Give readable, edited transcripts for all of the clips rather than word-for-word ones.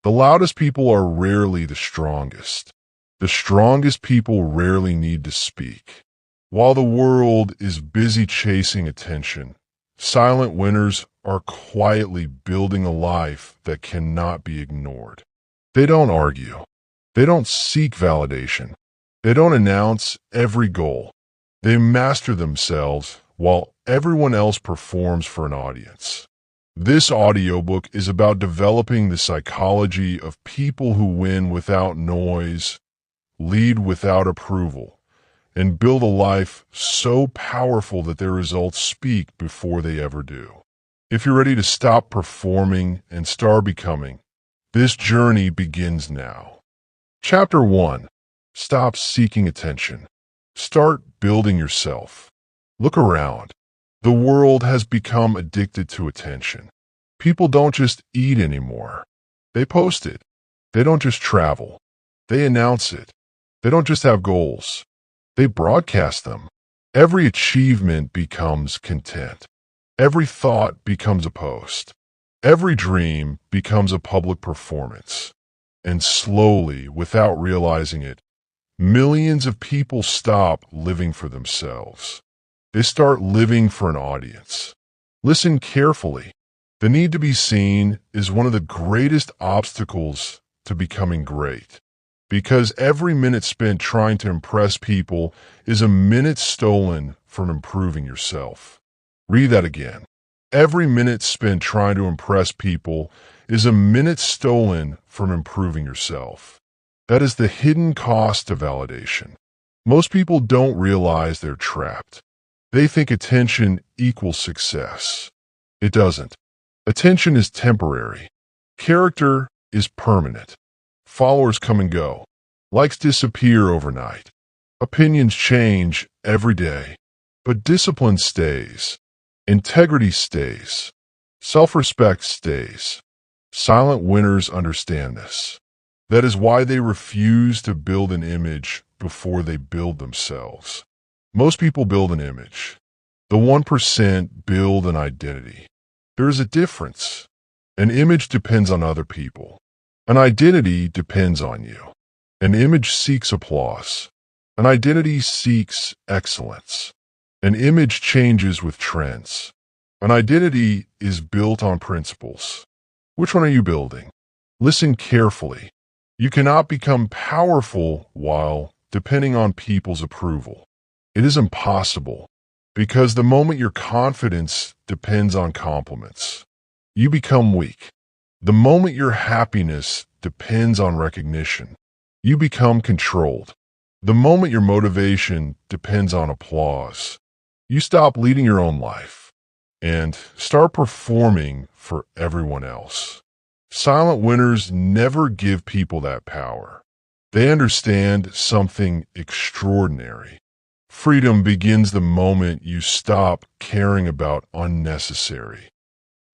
The loudest people are rarely the strongest. The strongest people rarely need to speak. While the world is busy chasing attention, silent winners are quietly building a life that cannot be ignored. They don't argue. They don't seek validation. They don't announce every goal. They master themselves while everyone else performs for an audience. This audiobook is about developing the psychology of people who win without noise, lead without approval, and build a life so powerful that their results speak before they ever do. If you're ready to stop performing and start becoming, this journey begins now. Chapter 1. Stop seeking attention. Start building yourself. Look around. The world has become addicted to attention. People don't just eat anymore. They post it. They don't just travel. They announce it. They don't just have goals. They broadcast them. Every achievement becomes content. Every thought becomes a post. Every dream becomes a public performance. And slowly, without realizing it, millions of people stop living for themselves. They start living for an audience. Listen carefully. The need to be seen is one of the greatest obstacles to becoming great. Because every minute spent trying to impress people is a minute stolen from improving yourself. Read that again. Every minute spent trying to impress people is a minute stolen from improving yourself. That is the hidden cost of validation. Most people don't realize they're trapped. They think attention equals success. It doesn't. Attention is temporary. Character is permanent. Followers come and go. Likes disappear overnight. Opinions change every day. But discipline stays. Integrity stays. Self-respect stays. Silent winners understand this. That is why they refuse to build an image before they build themselves. Most people build an image. The 1% build an identity. There is a difference. An image depends on other people. An identity depends on you. An image seeks applause. An identity seeks excellence. An image changes with trends. An identity is built on principles. Which one are you building? Listen carefully. You cannot become powerful while depending on people's approval. It is impossible, because the moment your confidence depends on compliments, you become weak. The moment your happiness depends on recognition, you become controlled. The moment your motivation depends on applause, you stop leading your own life and start performing for everyone else. Silent winners never give people that power. They understand something extraordinary. Freedom begins the moment you stop caring about unnecessary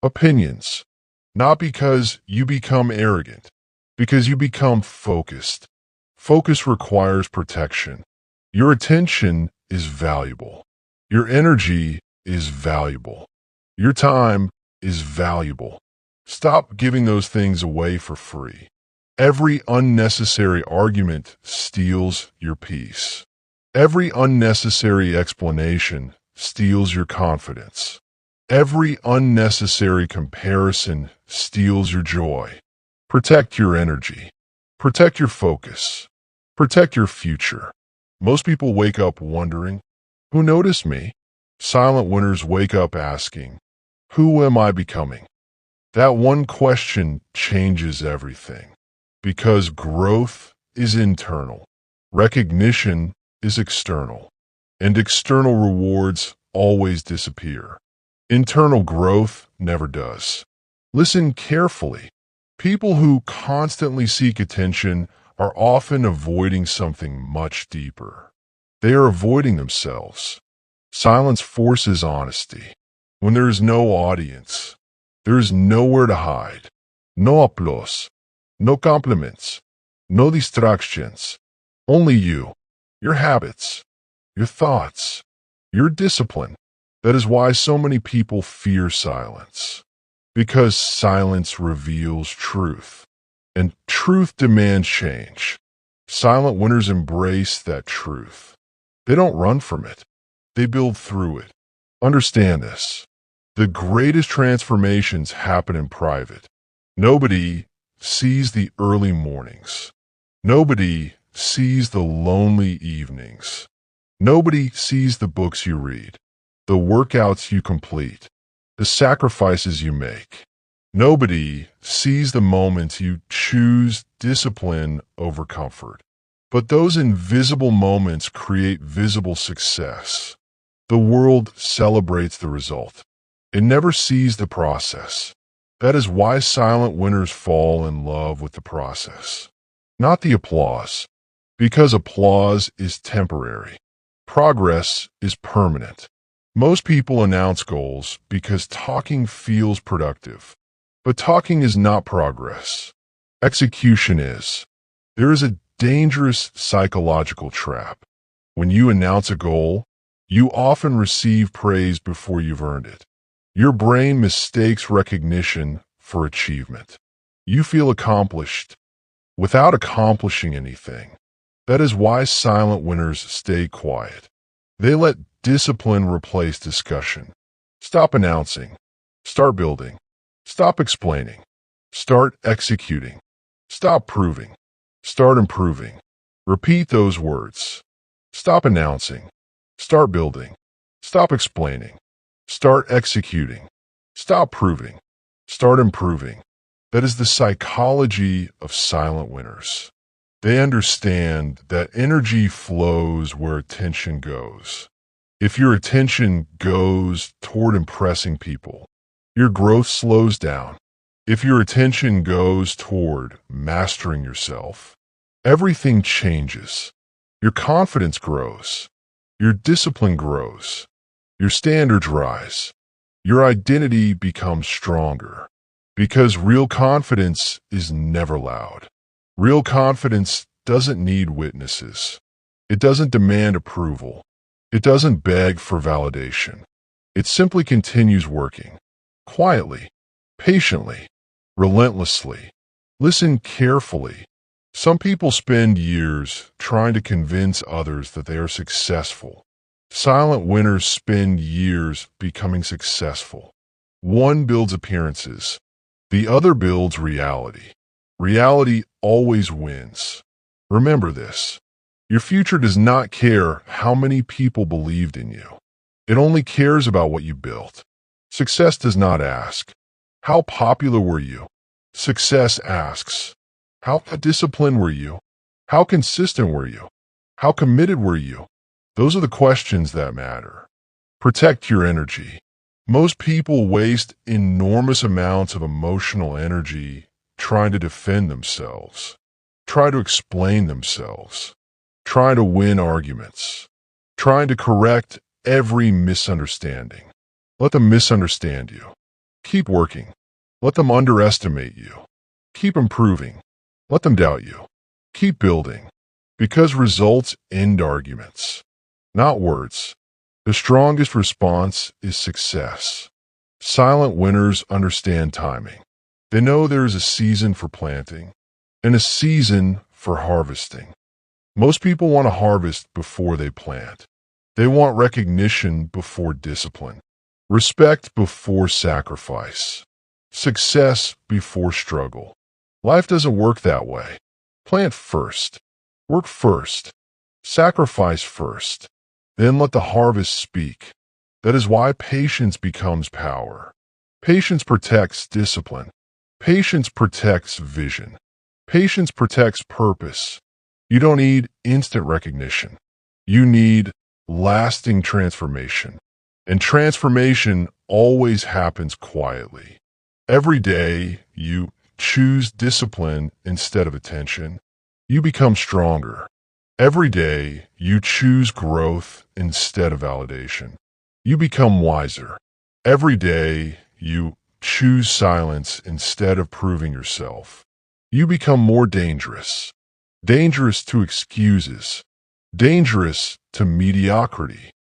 opinions. Not because you become arrogant, because you become focused. Focus requires protection. Your attention is valuable. Your energy is valuable. Your time is valuable. Stop giving those things away for free. Every unnecessary argument steals your peace. Every unnecessary explanation steals your confidence. Every unnecessary comparison steals your joy. Protect your energy. Protect your focus. Protect your future. Most people wake up wondering, who noticed me? Silent winners wake up asking, who am I becoming? That one question changes everything. Because growth is internal. Recognition is external. And external rewards always disappear. Internal growth never does. Listen carefully. People who constantly seek attention are often avoiding something much deeper. They are avoiding themselves. Silence forces honesty. When there is no audience, there is nowhere to hide. No applause. No compliments. No distractions. Only you. Your habits. Your thoughts. Your discipline. That is why so many people fear silence. Because silence reveals truth. And truth demands change. Silent winners embrace that truth. They don't run from it. They build through it. Understand this. The greatest transformations happen in private. Nobody sees the early mornings. Nobody sees the lonely evenings. Nobody sees the books you read, the workouts you complete, the sacrifices you make. Nobody sees the moments you choose discipline over comfort. But those invisible moments create visible success. The world celebrates the result. It never sees the process. That is why silent winners fall in love with the process, not the applause, because applause is temporary. Progress is permanent. Most people announce goals because talking feels productive. But talking is not progress. Execution is. There is a dangerous psychological trap. When you announce a goal, you often receive praise before you've earned it. Your brain mistakes recognition for achievement. You feel accomplished without accomplishing anything. That is why silent winners stay quiet. They let discipline replace discussion. Stop announcing. Start building. Stop explaining. Start executing. Stop proving. Start improving. Repeat those words. Stop announcing. Start building. Stop explaining. Start executing. Stop proving. Start improving. That is the psychology of silent winners. They understand that energy flows where attention goes. If your attention goes toward impressing people, your growth slows down. If your attention goes toward mastering yourself, everything changes. Your confidence grows. Your discipline grows. Your standards rise. Your identity becomes stronger. Because real confidence is never loud. Real confidence doesn't need witnesses. It doesn't demand approval. It doesn't beg for validation. It simply continues working. Quietly, patiently, relentlessly. Listen carefully. Some people spend years trying to convince others that they are successful. Silent winners spend years becoming successful. One builds appearances. The other builds reality. Reality always wins. Remember this. Your future does not care how many people believed in you. It only cares about what you built. Success does not ask, how popular were you? Success asks, how disciplined were you? How consistent were you? How committed were you? Those are the questions that matter. Protect your energy. Most people waste enormous amounts of emotional energy trying to defend themselves, try to explain themselves, trying to win arguments, trying to correct every misunderstanding. Let them misunderstand you. Keep working. Let them underestimate you. Keep improving. Let them doubt you. Keep building. Because results end arguments, not words. The strongest response is success. Silent winners understand timing. They know there is a season for planting and a season for harvesting. Most people want to harvest before they plant. They want recognition before discipline, respect before sacrifice, success before struggle. Life doesn't work that way. Plant first, work first, sacrifice first, then let the harvest speak. That is why patience becomes power. Patience protects discipline. Patience protects vision. Patience protects purpose. You don't need instant recognition. You need lasting transformation. And transformation always happens quietly. Every day you choose discipline instead of attention, you become stronger. Every day you choose growth instead of validation, you become wiser. Every day you choose silence instead of proving yourself, you become more dangerous. Dangerous to excuses, dangerous to mediocrity,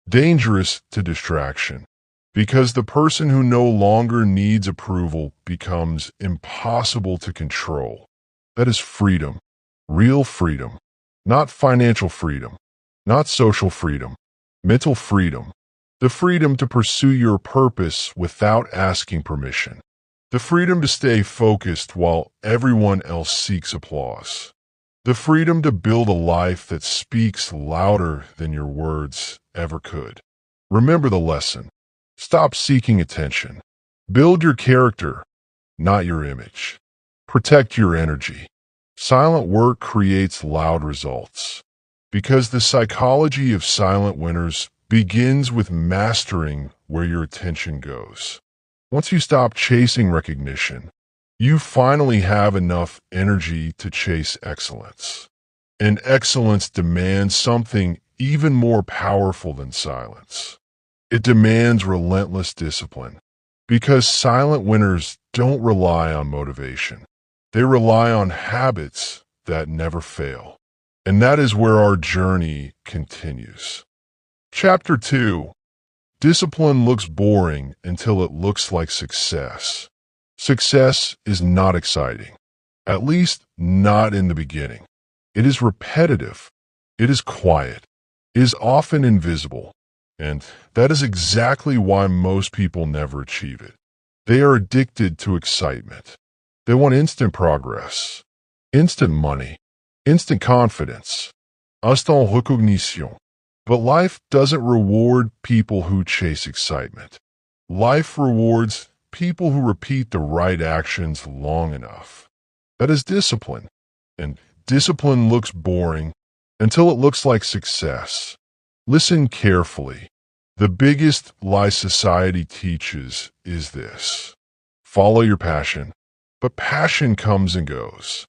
dangerous to distraction. Because the person who no longer needs approval becomes impossible to control. That is freedom, real freedom, not financial freedom, not social freedom, mental freedom, the freedom to pursue your purpose without asking permission, the freedom to stay focused while everyone else seeks applause, the freedom to build a life that speaks louder than your words ever could. Remember the lesson. Stop seeking attention. Build your character, not your image. Protect your energy. Silent work creates loud results. Because the psychology of silent winners begins with mastering where your attention goes. Once you stop chasing recognition, you finally have enough energy to chase excellence. And excellence demands something even more powerful than silence. It demands relentless discipline. Because silent winners don't rely on motivation. They rely on habits that never fail. And that is where our journey continues. Chapter 2. Discipline looks boring until it looks like success. Success is not exciting, at least not in the beginning. It is repetitive. It is quiet. It is often invisible. And that is exactly why most people never achieve it. They are addicted to excitement. They want instant progress, instant money, instant confidence, instant recognition. But life doesn't reward people who chase excitement. Life rewards people who repeat the right actions long enough. That is discipline. And discipline looks boring until it looks like success. Listen carefully. The biggest lie society teaches is this. Follow your passion. But passion comes and goes.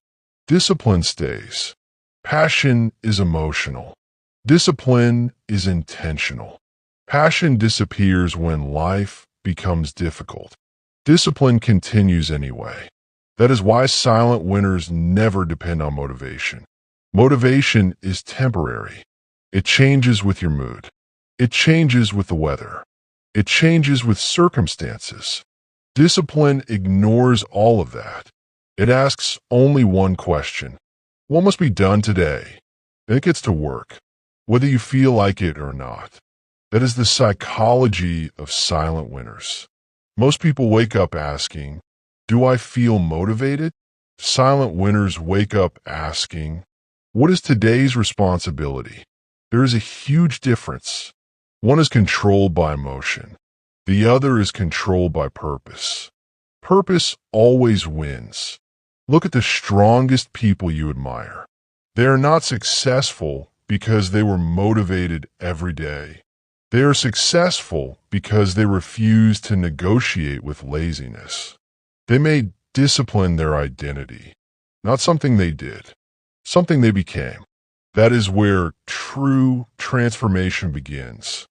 Discipline stays. Passion is emotional. Discipline is intentional. Passion disappears when life becomes difficult. Discipline continues anyway. That is why silent winners never depend on motivation. Motivation is temporary. It changes with your mood. It changes with the weather. It changes with circumstances. Discipline ignores all of that. It asks only one question. What must be done today? And it gets to work, whether you feel like it or not. That is the psychology of silent winners. Most people wake up asking, do I feel motivated? Silent winners wake up asking, what is today's responsibility? There is a huge difference. One is controlled by emotion. The other is controlled by purpose. Purpose always wins. Look at the strongest people you admire. They are not successful because they were motivated every day. They are successful because they refused to negotiate with laziness. They made discipline their identity, not something they did, something they became. That is where true transformation begins.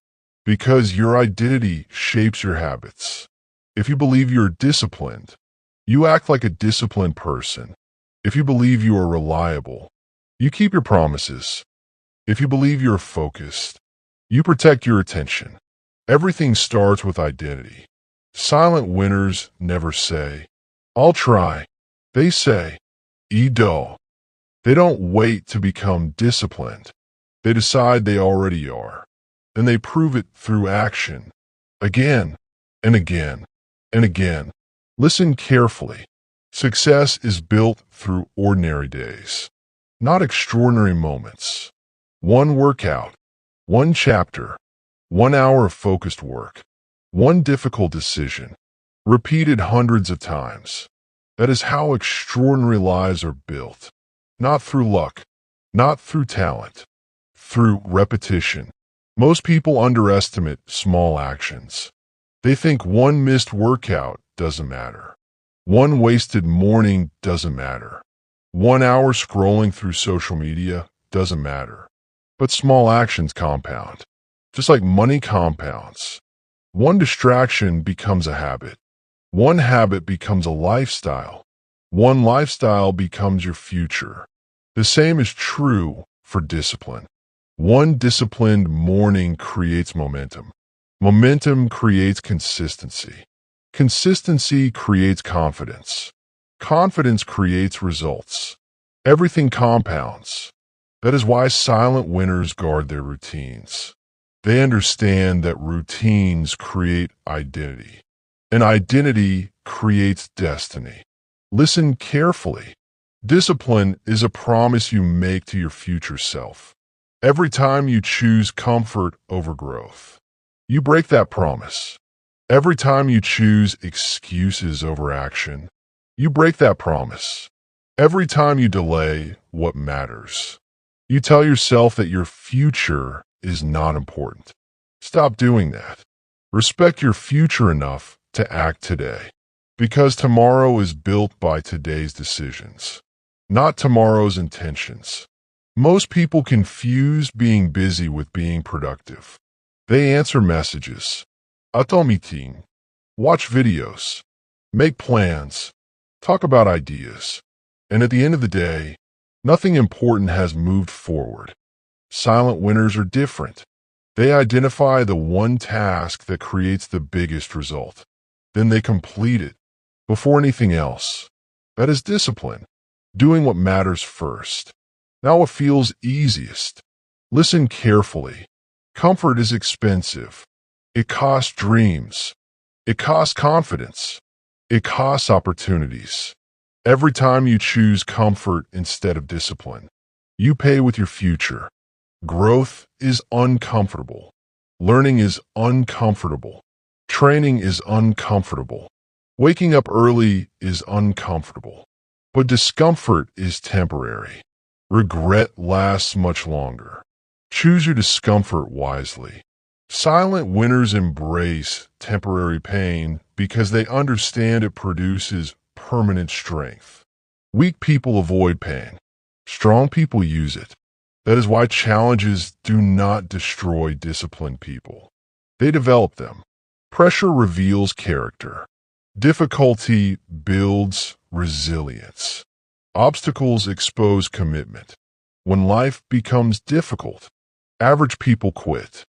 Because your identity shapes your habits. If you believe you're disciplined, you act like a disciplined person. If you believe you are reliable, you keep your promises. If you believe you're focused, you protect your attention. Everything starts with identity. Silent winners never say, I'll try. They say, do. They don't wait to become disciplined. They decide they already are. Then they prove it through action, again and again and again. Listen carefully. Success is built through ordinary days, not extraordinary moments. One workout, one chapter, 1 hour of focused work, one difficult decision, repeated hundreds of times. That is how extraordinary lives are built. Not through luck, not through talent, through repetition. Most people underestimate small actions. They think one missed workout doesn't matter. One wasted morning doesn't matter. 1 hour scrolling through social media doesn't matter. But small actions compound. Just like money compounds. One distraction becomes a habit. One habit becomes a lifestyle. One lifestyle becomes your future. The same is true for discipline. One disciplined morning creates momentum. Momentum creates consistency. Consistency creates confidence. Confidence creates results. Everything compounds. That is why silent winners guard their routines. They understand that routines create identity, and identity creates destiny. Listen carefully. Discipline is a promise you make to your future self. Every time you choose comfort over growth, you break that promise. Every time you choose excuses over action, you break that promise. Every time you delay what matters, you tell yourself that your future is not important. Stop doing that. Respect your future enough to act today, because tomorrow is built by today's decisions, not tomorrow's intentions. Most people confuse being busy with being productive. They answer messages, attend meeting, watch videos, make plans, talk about ideas, and at the end of the day, nothing important has moved forward. Silent winners are different. They identify the one task that creates the biggest result. Then they complete it before anything else. That is discipline, doing what matters first. Now what feels easiest. Listen carefully. Comfort is expensive. It costs dreams. It costs confidence. It costs opportunities. Every time you choose comfort instead of discipline, you pay with your future. Growth is uncomfortable. Learning is uncomfortable. Training is uncomfortable. Waking up early is uncomfortable. But discomfort is temporary. Regret lasts much longer. Choose your discomfort wisely. Silent winners embrace temporary pain because they understand it produces permanent strength. Weak people avoid pain. Strong people use it. That is why challenges do not destroy disciplined people. They develop them. Pressure reveals character. Difficulty builds resilience. Obstacles expose commitment. When life becomes difficult, average people quit.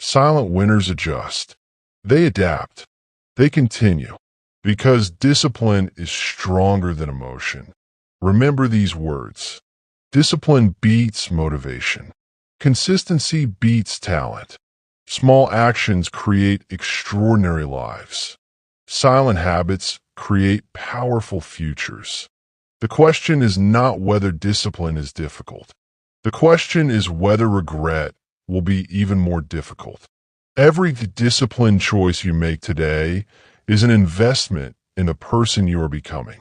Silent winners adjust. They adapt. They continue. Because discipline is stronger than emotion. Remember these words. Discipline beats motivation. Consistency beats talent. Small actions create extraordinary lives. Silent habits create powerful futures. The question is not whether discipline is difficult. The question is whether regret will be even more difficult. Every discipline choice you make today is an investment in the person you are becoming.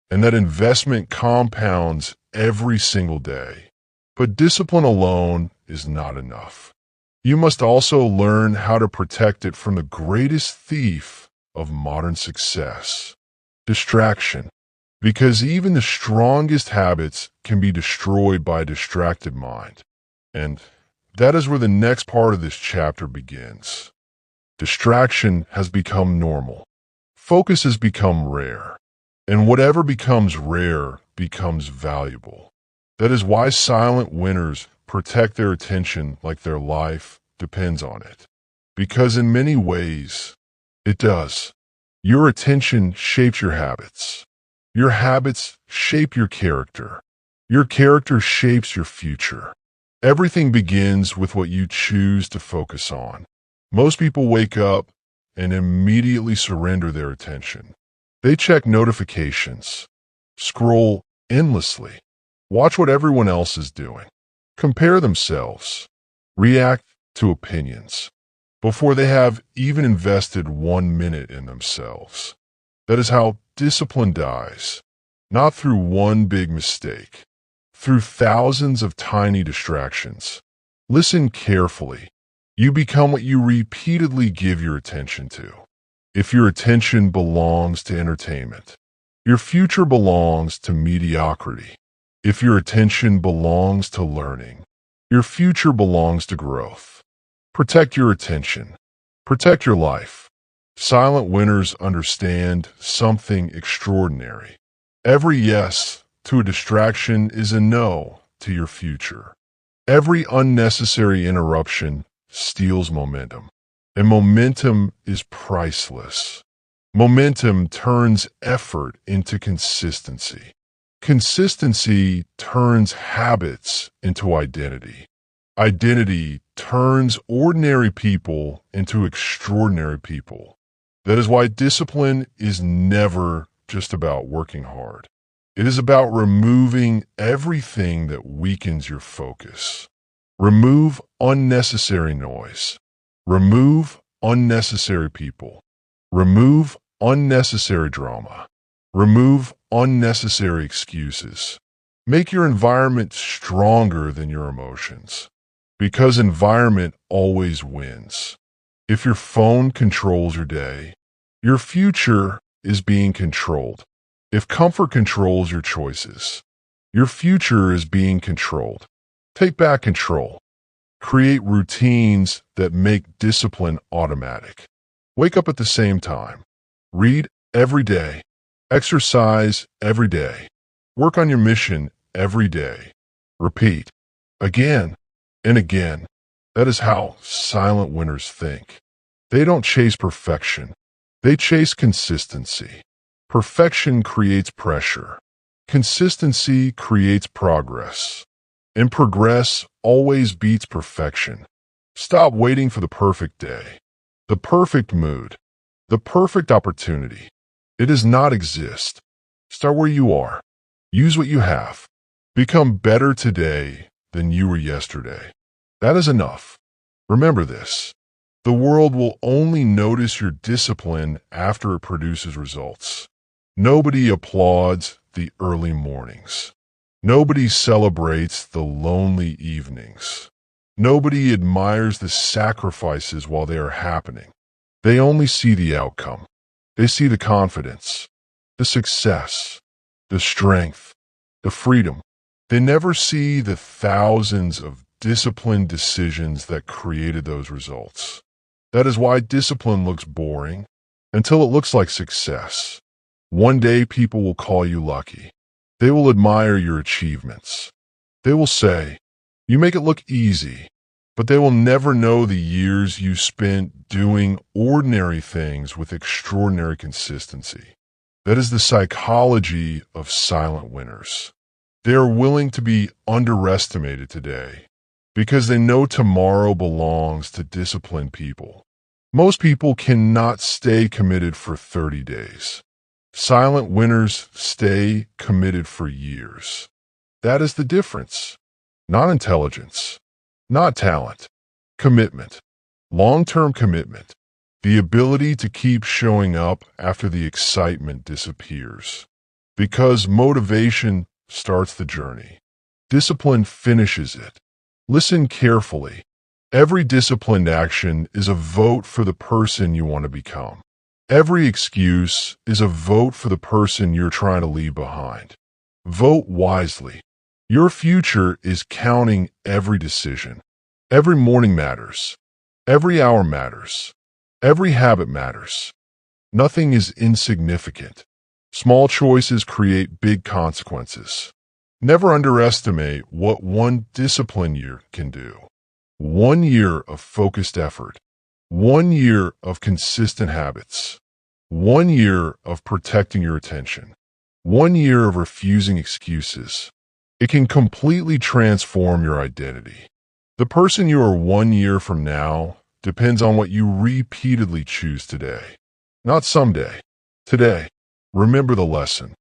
And that investment compounds every single day. But discipline alone is not enough. You must also learn how to protect it from the greatest thief of modern success, distraction. Because even the strongest habits can be destroyed by a distracted mind. And that is where the next part of this chapter begins. Distraction has become normal. Focus has become rare. And whatever becomes rare becomes valuable. That is why silent winners protect their attention like their life depends on it. Because in many ways, it does. Your attention shapes your habits. Your habits shape your character. Your character shapes your future. Everything begins with what you choose to focus on. Most people wake up and immediately surrender their attention. They check notifications, scroll endlessly, watch what everyone else is doing, compare themselves, react to opinions before they have even invested 1 minute in themselves. That is how discipline dies, not through one big mistake, through thousands of tiny distractions. Listen carefully. You become what you repeatedly give your attention to. If your attention belongs to entertainment, your future belongs to mediocrity. If your attention belongs to learning, your future belongs to growth. Protect your attention. Protect your life. Silent winners understand something extraordinary. Every yes to a distraction is a no to your future. Every unnecessary interruption steals momentum, and momentum is priceless. Momentum turns effort into consistency. Consistency turns habits into identity. Identity turns ordinary people into extraordinary people. That is why discipline is never just about working hard. It is about removing everything that weakens your focus. Remove unnecessary noise. Remove unnecessary people. Remove unnecessary drama. Remove unnecessary excuses. Make your environment stronger than your emotions, because environment always wins. If your phone controls your day, your future is being controlled. If comfort controls your choices, your future is being controlled. Take back control. Create routines that make discipline automatic. Wake up at the same time. Read every day. Exercise every day. Work on your mission every day. Repeat again and again. That is how silent winners think. They don't chase perfection. They chase consistency. Perfection creates pressure. Consistency creates progress. And progress always beats perfection. Stop waiting for the perfect day, the perfect mood, the perfect opportunity. It does not exist. Start where you are. Use what you have. Become better today than you were yesterday. That is enough. Remember this. The world will only notice your discipline after it produces results. Nobody applauds the early mornings. Nobody celebrates the lonely evenings. Nobody admires the sacrifices while they are happening. They only see the outcome. They see the confidence, the success, the strength, the freedom. They never see the thousands of disciplined decisions that created those results. That is why discipline looks boring until it looks like success. One day people will call you lucky. They will admire your achievements. They will say, "You make it look easy," but they will never know the years you spent doing ordinary things with extraordinary consistency. That is the psychology of silent winners. They are willing to be underestimated today because they know tomorrow belongs to disciplined people. Most people cannot stay committed for 30 days. Silent winners stay committed for years. That is the difference. Not intelligence, not talent, commitment, long-term commitment, the ability to keep showing up after the excitement disappears. Because motivation starts the journey. Discipline finishes it. Listen carefully. Every disciplined action is a vote for the person you want to become. Every excuse is a vote for the person you're trying to leave behind. Vote wisely. Your future is counting every decision. Every morning matters. Every hour matters. Every habit matters. Nothing is insignificant. Small choices create big consequences. Never underestimate what one discipline year can do. 1 year of focused effort. 1 year of consistent habits. 1 year of protecting your attention. 1 year of refusing excuses. It can completely transform your identity. The person you are 1 year from now depends on what you repeatedly choose today. Not someday. Today. Remember the lesson.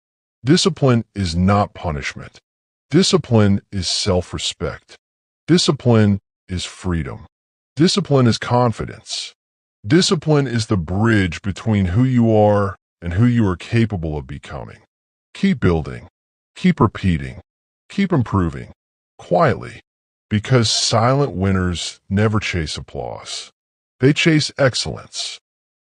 Discipline is not punishment. Discipline is self-respect. Discipline is freedom. Discipline is confidence. Discipline is the bridge between who you are and who you are capable of becoming. Keep building. Keep repeating. Keep improving. Quietly. Because silent winners never chase applause. They chase excellence.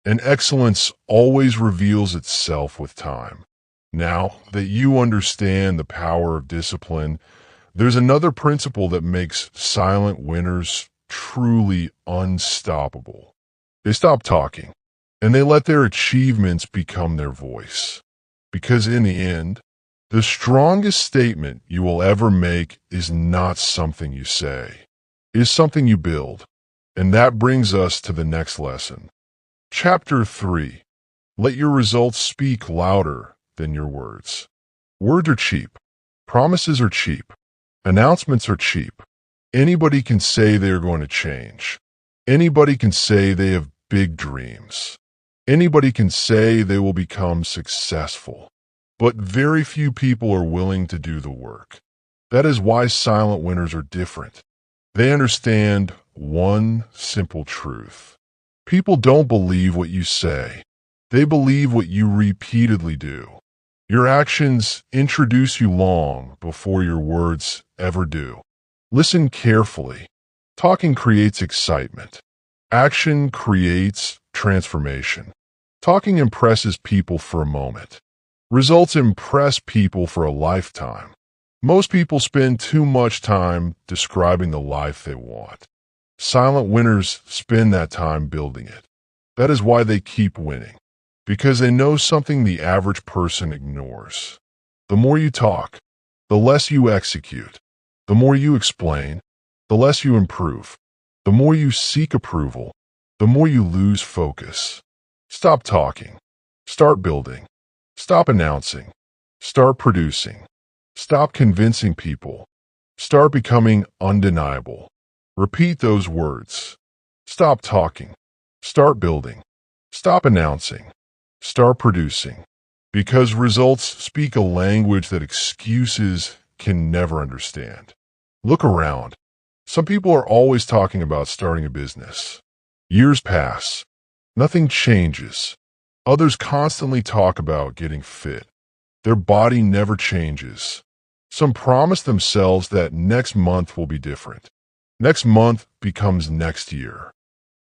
And excellence always reveals itself with time. Now that you understand the power of discipline, there's another principle that makes silent winners truly unstoppable. They stop talking, and they let their achievements become their voice. Because in the end, the strongest statement you will ever make is not something you say. It is something you build. And that brings us to the next lesson. Chapter 3. Let your results speak louder than your words. Words are cheap. Promises are cheap. Announcements are cheap. Anybody can say they are going to change. Anybody can say they have big dreams. Anybody can say they will become successful. But very few people are willing to do the work. That is why silent winners are different. They understand one simple truth. People don't believe what you say. They believe what you repeatedly do. Your actions introduce you long before your words ever do. Listen carefully. Talking creates excitement. Action creates transformation. Talking impresses people for a moment. Results impress people for a lifetime. Most people spend too much time describing the life they want. Silent winners spend that time building it. That is why they keep winning. Because they know something the average person ignores. The more you talk, the less you execute. The more you explain, the less you improve. The more you seek approval, the more you lose focus. Stop talking. Start building. Stop announcing. Start producing. Stop convincing people. Start becoming undeniable. Repeat those words. Stop talking. Start building. Stop announcing. Start producing. Because results speak a language that excuses can never understand. Look around. Some people are always talking about starting a business. Years pass. Nothing changes. Others constantly talk about getting fit. Their body never changes. Some promise themselves that next month will be different. Next month becomes next year.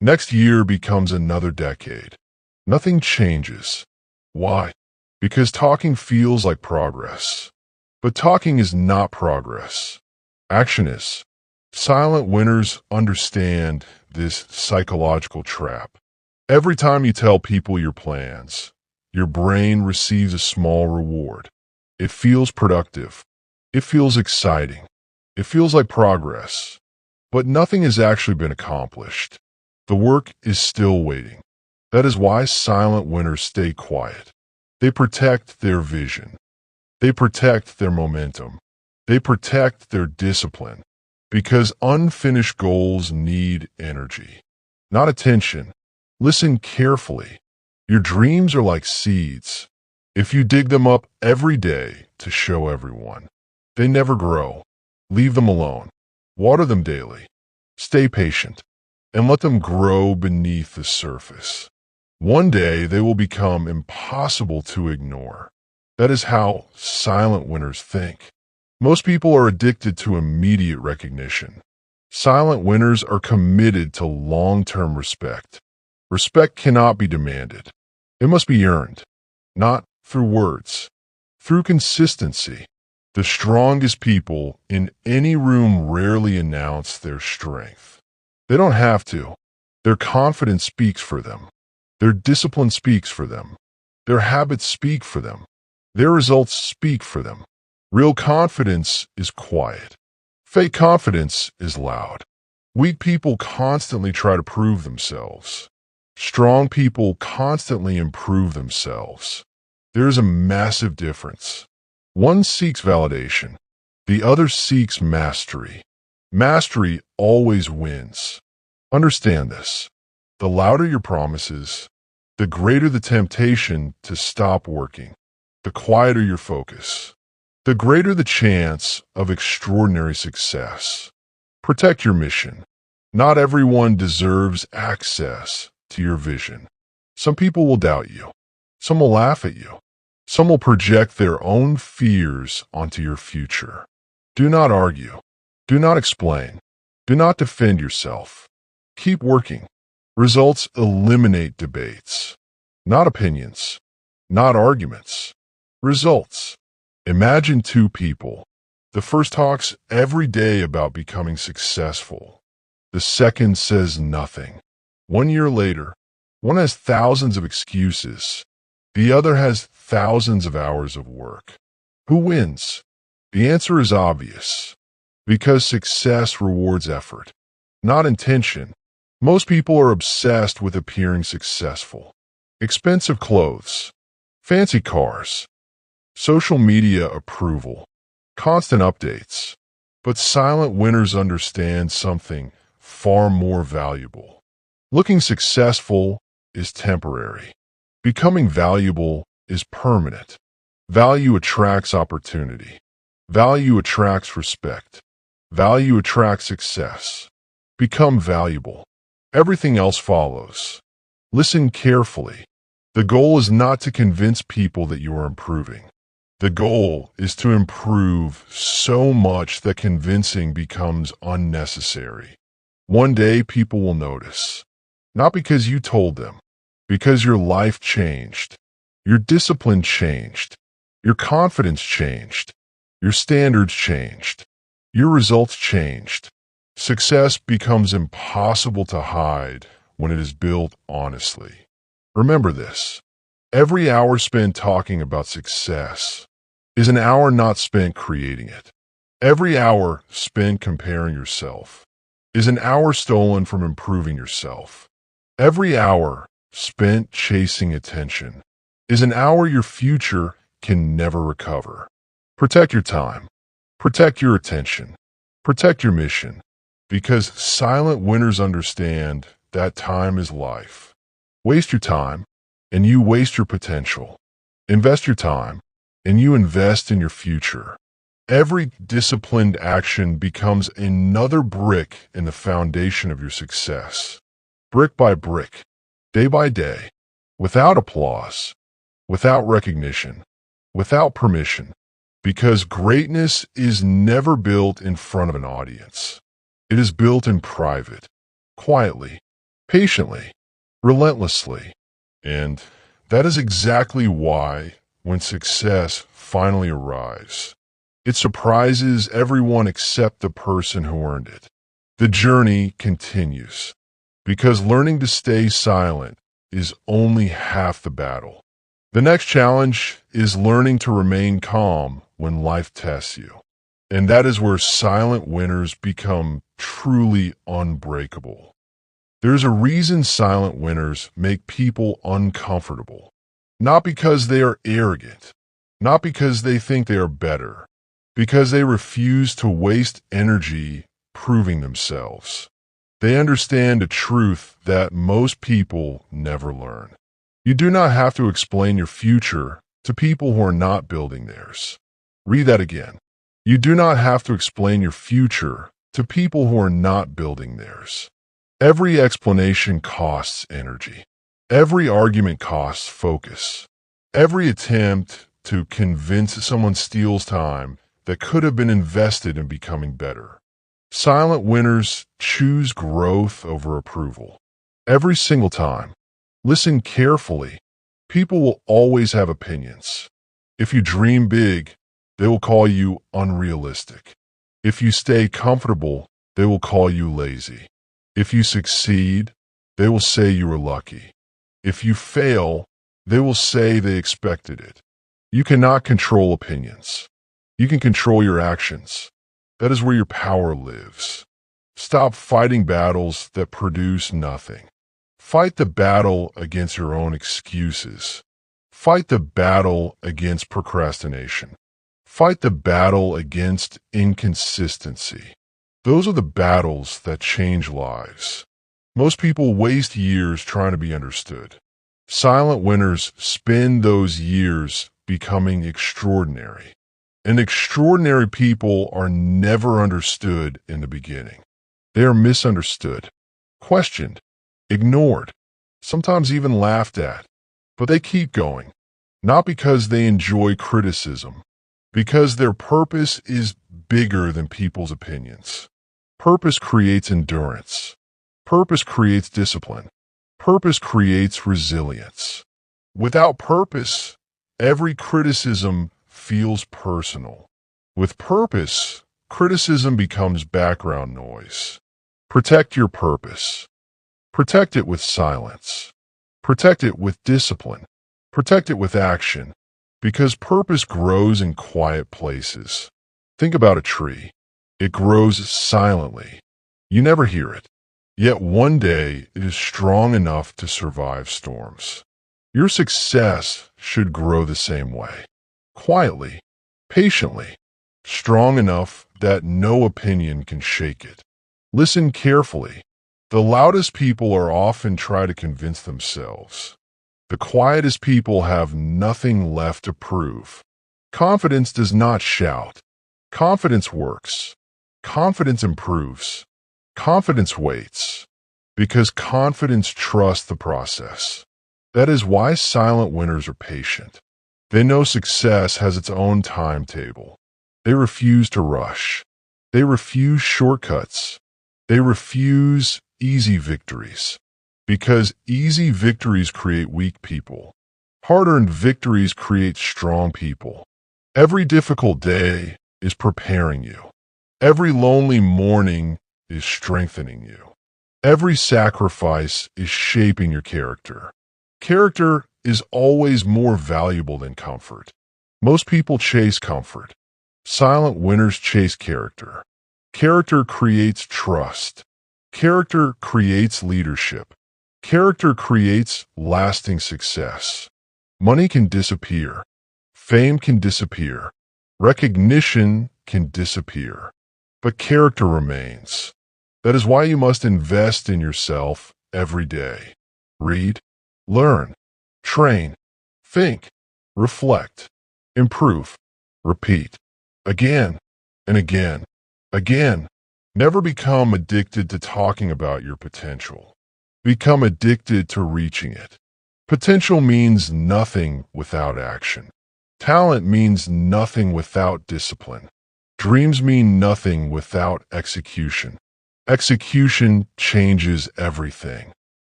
Next year becomes another decade. Nothing changes. Why? Because talking feels like progress. But talking is not progress. Action is. Silent winners understand this psychological trap. Every time you tell people your plans, your brain receives a small reward. It feels productive. It feels exciting. It feels like progress. But nothing has actually been accomplished. The work is still waiting. That is why silent winners stay quiet. They protect their vision. They protect their momentum. They protect their discipline. Because unfinished goals need energy, not attention. Listen carefully. Your dreams are like seeds. If you dig them up every day to show everyone, they never grow. Leave them alone. Water them daily. Stay patient and let them grow beneath the surface. One day they will become impossible to ignore. That is how silent winners think. Most people are addicted to immediate recognition. Silent winners are committed to long-term respect. Respect cannot be demanded. It must be earned, not through words, through consistency. The strongest people in any room rarely announce their strength. They don't have to. Their confidence speaks for them. Their discipline speaks for them. Their habits speak for them. Their results speak for them. Real confidence is quiet. Fake confidence is loud. Weak people constantly try to prove themselves. Strong people constantly improve themselves. There is a massive difference. One seeks validation. The other seeks mastery. Mastery always wins. Understand this. The louder your promises, the greater the temptation to stop working. The quieter your focus, the greater the chance of extraordinary success. Protect your mission. Not everyone deserves access to your vision. Some people will doubt you. Some will laugh at you. Some will project their own fears onto your future. Do not argue. Do not explain. Do not defend yourself. Keep working. Results eliminate debates, not opinions, not arguments. Results. Imagine two people. The first talks every day about becoming successful. The second says nothing. 1 year later, one has thousands of excuses. The other has thousands of hours of work. Who wins? The answer is obvious. Because success rewards effort, not intention. Most people are obsessed with appearing successful. Expensive clothes, fancy cars, social media approval. constant updates. But silent winners understand something far more valuable. Looking successful is temporary. Becoming valuable is permanent. Value attracts opportunity. Value attracts respect. Value attracts success. Become valuable. Everything else follows. Listen carefully. The goal is not to convince people that you are improving. The goal is to improve so much that convincing becomes unnecessary. One day people will notice. Not because you told them, because your life changed. Your discipline changed. Your confidence changed. Your standards changed. Your results changed. Success becomes impossible to hide when it is built honestly. Remember this. Every hour spent talking about success is an hour not spent creating it. Every hour spent comparing yourself is an hour stolen from improving yourself. Every hour spent chasing attention is an hour your future can never recover. Protect your time. Protect your attention. Protect your mission. Because silent winners understand that time is life. Waste your time, and you waste your potential. Invest your time, and you invest in your future. Every disciplined action becomes another brick in the foundation of your success. Brick by brick, day by day, without applause, without recognition, without permission. Because greatness is never built in front of an audience. It is built in private, quietly, patiently, relentlessly. And that is exactly why, when success finally arrives, it surprises everyone except the person who earned it. The journey continues, because learning to stay silent is only half the battle. The next challenge is learning to remain calm when life tests you. And that is where silent winners become truly unbreakable. There's a reason silent winners make people uncomfortable. Not because they are arrogant, not because they think they are better, because they refuse to waste energy proving themselves. They understand a truth that most people never learn. You do not have to explain your future to people who are not building theirs. Read that again. You do not have to explain your future to people who are not building theirs. Every explanation costs energy. Every argument costs focus. Every attempt to convince someone steals time that could have been invested in becoming better. Silent winners choose growth over approval. Every single time. Listen carefully. People will always have opinions. If you dream big, they will call you unrealistic. If you stay comfortable, they will call you lazy. If you succeed, they will say you were lucky. If you fail, they will say they expected it. You cannot control opinions. You can control your actions. That is where your power lives. Stop fighting battles that produce nothing. Fight the battle against your own excuses. Fight the battle against procrastination. Fight the battle against inconsistency. Those are the battles that change lives. Most people waste years trying to be understood. Silent winners spend those years becoming extraordinary. And extraordinary people are never understood in the beginning. They are misunderstood, questioned, ignored, sometimes even laughed at. But they keep going, not because they enjoy criticism, because their purpose is bigger than people's opinions. Purpose creates endurance. Purpose creates discipline. Purpose creates resilience. Without purpose, every criticism feels personal. With purpose, criticism becomes background noise. Protect your purpose. Protect it with silence. Protect it with discipline. Protect it with action. Because purpose grows in quiet places. Think about a tree. It grows silently. You never hear it. Yet one day it is strong enough to survive storms. Your success should grow the same way. Quietly, patiently, strong enough that no opinion can shake it. Listen carefully. The loudest people are often trying to convince themselves. The quietest people have nothing left to prove. Confidence does not shout. Confidence works. Confidence improves. Confidence waits. Because confidence trusts the process. That is why silent winners are patient. They know success has its own timetable. They refuse to rush. They refuse shortcuts. They refuse easy victories. Because easy victories create weak people. Hard-earned victories create strong people. Every difficult day is preparing you. Every lonely morning is strengthening you. Every sacrifice is shaping your character. Character is always more valuable than comfort. Most people chase comfort. Silent winners chase character. Character creates trust. Character creates leadership. Character creates lasting success. Money can disappear. Fame can disappear. Recognition can disappear. But character remains. That is why you must invest in yourself every day. Read, learn, train, think, reflect, improve, repeat, again and again, again. Never become addicted to talking about your potential. Become addicted to reaching it. Potential means nothing without action. Talent means nothing without discipline. Dreams mean nothing without execution. Execution changes everything.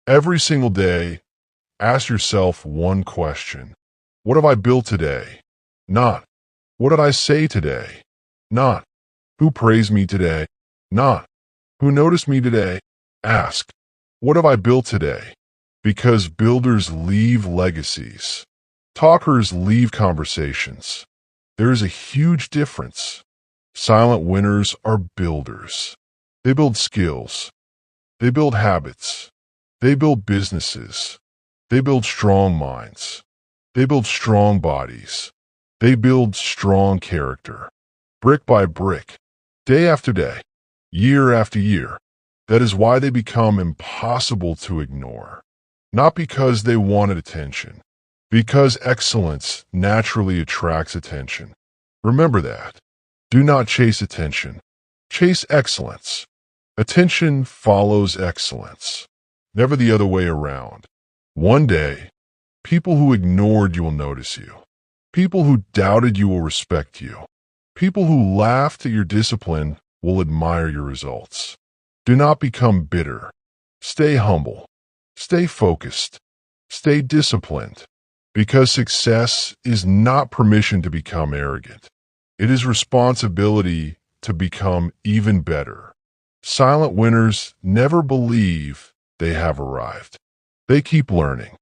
Every single day, ask yourself one question. What have I built today? Not, what did I say today? Not, who praised me today? Not, who noticed me today? Ask, what have I built today? Because builders leave legacies. Talkers leave conversations. There is a huge difference. Silent winners are builders. They build skills. They build habits. They build businesses. They build strong minds. They build strong bodies. They build strong character. Brick by brick, day after day, year after year. That is why they become impossible to ignore. Not because they wanted attention. Because excellence naturally attracts attention. Remember that. Do not chase attention. Chase excellence. Attention follows excellence. Never the other way around. One day, people who ignored you will notice you. People who doubted you will respect you. People who laughed at your discipline will admire your results. Do not become bitter. Stay humble. Stay focused. Stay disciplined. Because success is not permission to become arrogant. It is responsibility to become even better. Silent winners never believe they have arrived. They keep learning,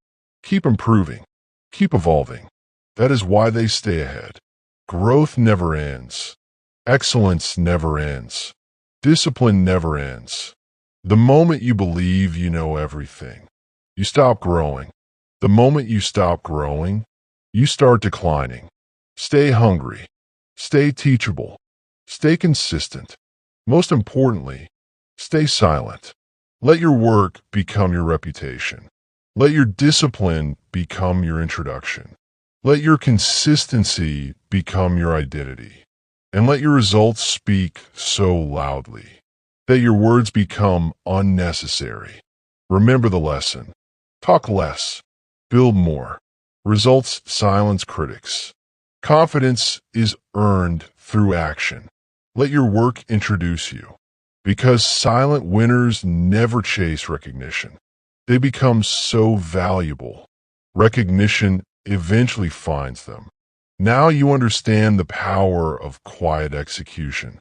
keep improving, keep evolving. That is why they stay ahead. Growth never ends. Excellence never ends. Discipline never ends. The moment you believe you know everything, you stop growing. The moment you stop growing, you start declining. Stay hungry. Stay teachable. Stay consistent. Most importantly, stay silent. Let your work become your reputation. Let your discipline become your introduction. Let your consistency become your identity. And let your results speak so loudly that your words become unnecessary. Remember the lesson. Talk less. Build more. Results silence critics. Confidence is earned through action. Let your work introduce you. Because silent winners never chase recognition. They become so valuable. Recognition eventually finds them. Now you understand the power of quiet execution.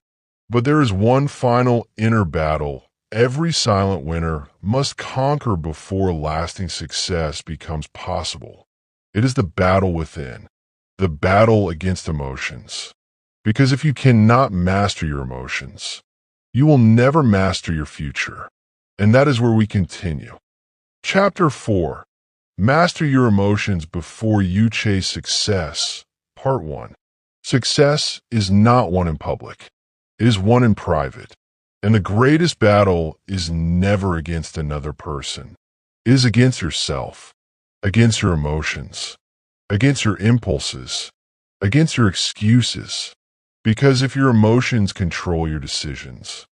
But there is one final inner battle every silent winner must conquer before lasting success becomes possible. It is the battle within, the battle against emotions. Because if you cannot master your emotions, you will never master your future. And that is where we continue. Chapter 4. Master your emotions before you chase success. Part 1. Success is not won in public. It is won in private. And the greatest battle is never against another person. It is against yourself, against your emotions, against your impulses, against your excuses. Because if your emotions control your decisions,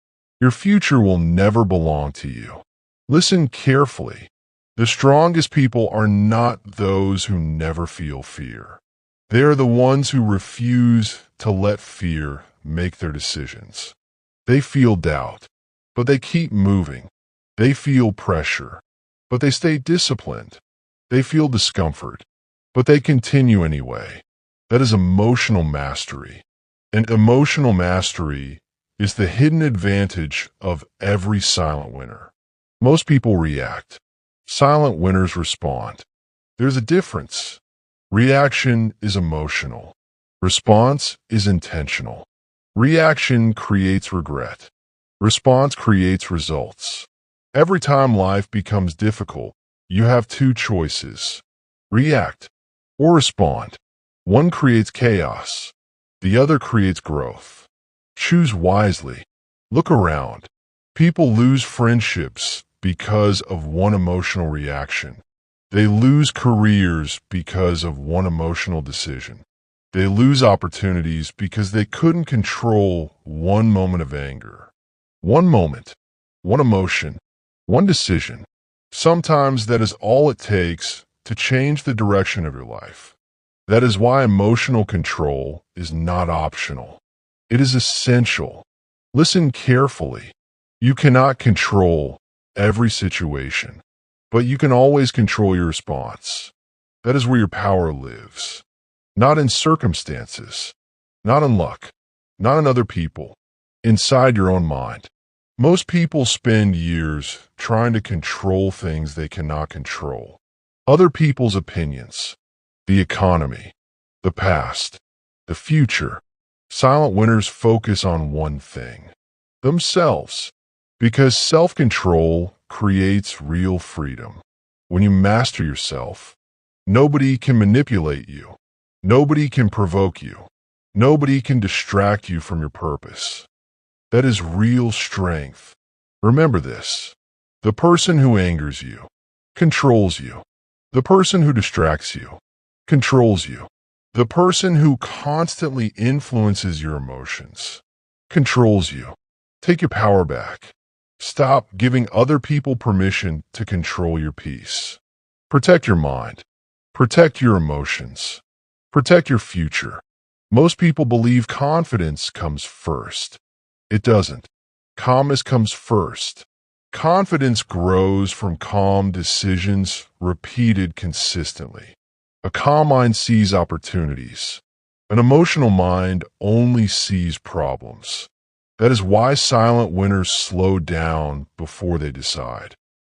your future will never belong to you. Listen carefully. The strongest people are not those who never feel fear. They are the ones who refuse to let fear make their decisions. They feel doubt, but they keep moving. They feel pressure, but they stay disciplined. They feel discomfort, but they continue anyway. That is emotional mastery. And emotional mastery is the hidden advantage of every silent winner. Most people react. Silent winners respond. There's a difference. Reaction is emotional. Response is intentional. Reaction creates regret. Response creates results. Every time life becomes difficult, you have two choices: react or respond. One creates chaos. The other creates growth. Choose wisely. Look around. People lose friendships because of one emotional reaction. They lose careers because of one emotional decision. They lose opportunities because they couldn't control one moment of anger. One moment, one emotion, one decision. Sometimes that is all it takes to change the direction of your life. That is why emotional control is not optional. It is essential. Listen carefully. You cannot control every situation, but you can always control your response. That is where your power lives. Not in circumstances, not in luck, not in other people, inside your own mind. Most people spend years trying to control things they cannot control. Other people's opinions, the economy, the past, the future. Silent winners focus on one thing: themselves. Because self-control creates real freedom. When you master yourself, nobody can manipulate you. Nobody can provoke you. Nobody can distract you from your purpose. That is real strength. Remember this. The person who angers you controls you. The person who distracts you controls you. The person who constantly influences your emotions controls you. Take your power back. Stop giving other people permission to control your peace. Protect your mind. Protect your emotions. Protect your future. Most people believe confidence comes first. It doesn't. Calmness comes first. Confidence grows from calm decisions repeated consistently. A calm mind sees opportunities. An emotional mind only sees problems. That is why silent winners slow down before they decide.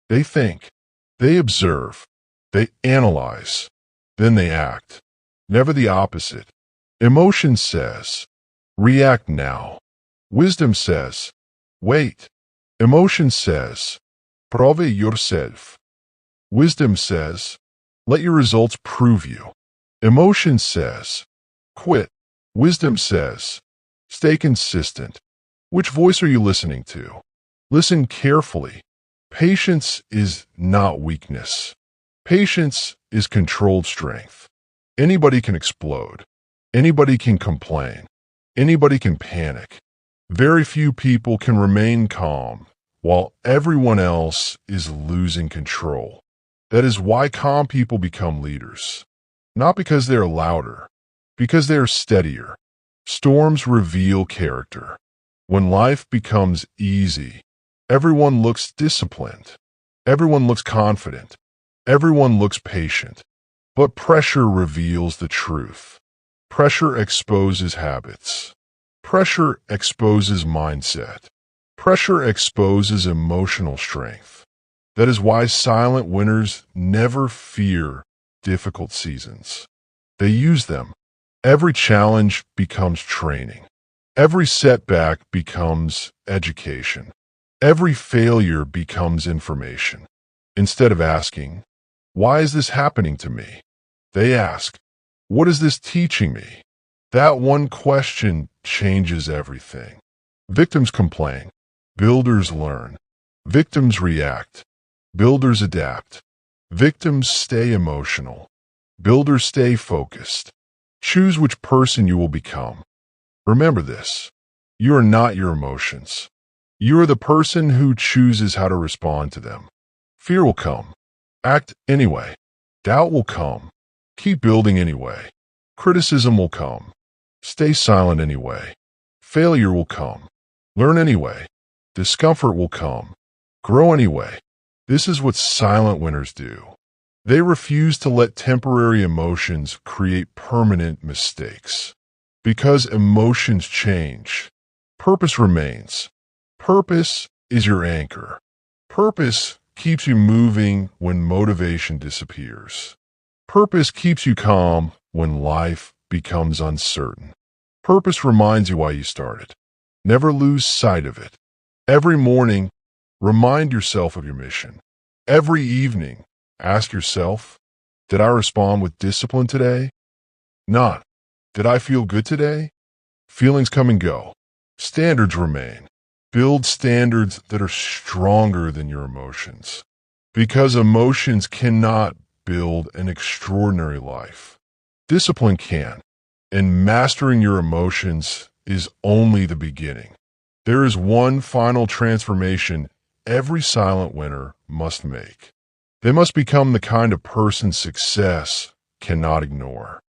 They think, they observe, they analyze, then they act. Never the opposite. Emotion says, react now. Wisdom says, wait. Emotion says, prove yourself. Wisdom says, let your results prove you. Emotion says, quit. Wisdom says, stay consistent. Which voice are you listening to? Listen carefully. Patience is not weakness. Patience is controlled strength. Anybody can explode. Anybody can complain. Anybody can panic. Very few people can remain calm while everyone else is losing control. That is why calm people become leaders. Not because they are louder, because they are steadier. Storms reveal character. When life becomes easy, everyone looks disciplined. Everyone looks confident. Everyone looks patient. But pressure reveals the truth. Pressure exposes habits. Pressure exposes mindset. Pressure exposes emotional strength. That is why silent winners never fear difficult seasons. They use them. Every challenge becomes training. Every setback becomes education. Every failure becomes information. Instead of asking, why is this happening to me? They ask, what is this teaching me? That one question changes everything. Victims complain. Builders learn. Victims react. Builders adapt. Victims stay emotional. Builders stay focused. Choose which person you will become. Remember this. You are not your emotions. You are the person who chooses how to respond to them. Fear will come. Act anyway. Doubt will come. Keep building anyway. Criticism will come. Stay silent anyway. Failure will come. Learn anyway. Discomfort will come. Grow anyway. This is what silent winners do. They refuse to let temporary emotions create permanent mistakes. Because emotions change, purpose remains. Purpose is your anchor. Purpose keeps you moving when motivation disappears. Purpose keeps you calm when life becomes uncertain. Purpose reminds you why you started. Never lose sight of it. Every morning, remind yourself of your mission. Every evening, ask yourself, did I respond with discipline today? Not, did I feel good today? Feelings come and go. Standards remain. Build standards that are stronger than your emotions. Because emotions cannot build an extraordinary life. Discipline can. And mastering your emotions is only the beginning. There is one final transformation every silent winner must make. They must become the kind of person success cannot ignore.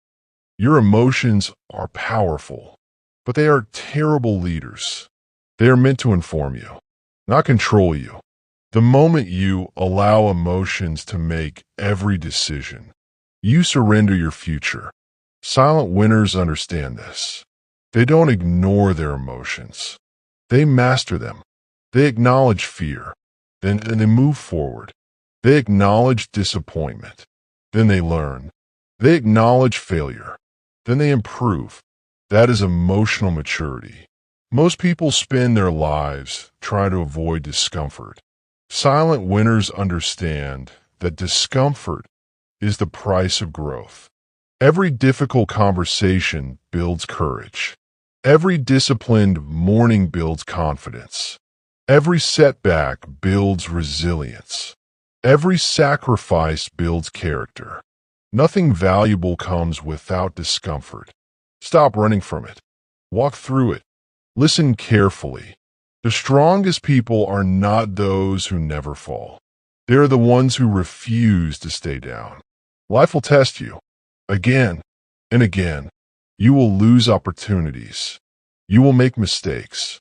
Your emotions are powerful, but they are terrible leaders. They are meant to inform you, not control you. The moment you allow emotions to make every decision, you surrender your future. Silent winners understand this. They don't ignore their emotions. They master them. They acknowledge fear. Then they move forward. They acknowledge disappointment. Then they learn. They acknowledge failure. Then they improve. That is emotional maturity. Most people spend their lives trying to avoid discomfort. Silent winners understand that discomfort is the price of growth. Every difficult conversation builds courage. Every disciplined morning builds confidence. Every setback builds resilience. Every sacrifice builds character. Nothing valuable comes without discomfort. Stop running from it. Walk through it. Listen carefully. The strongest people are not those who never fall. They are the ones who refuse to stay down. Life will test you. Again and again. You will lose opportunities. You will make mistakes.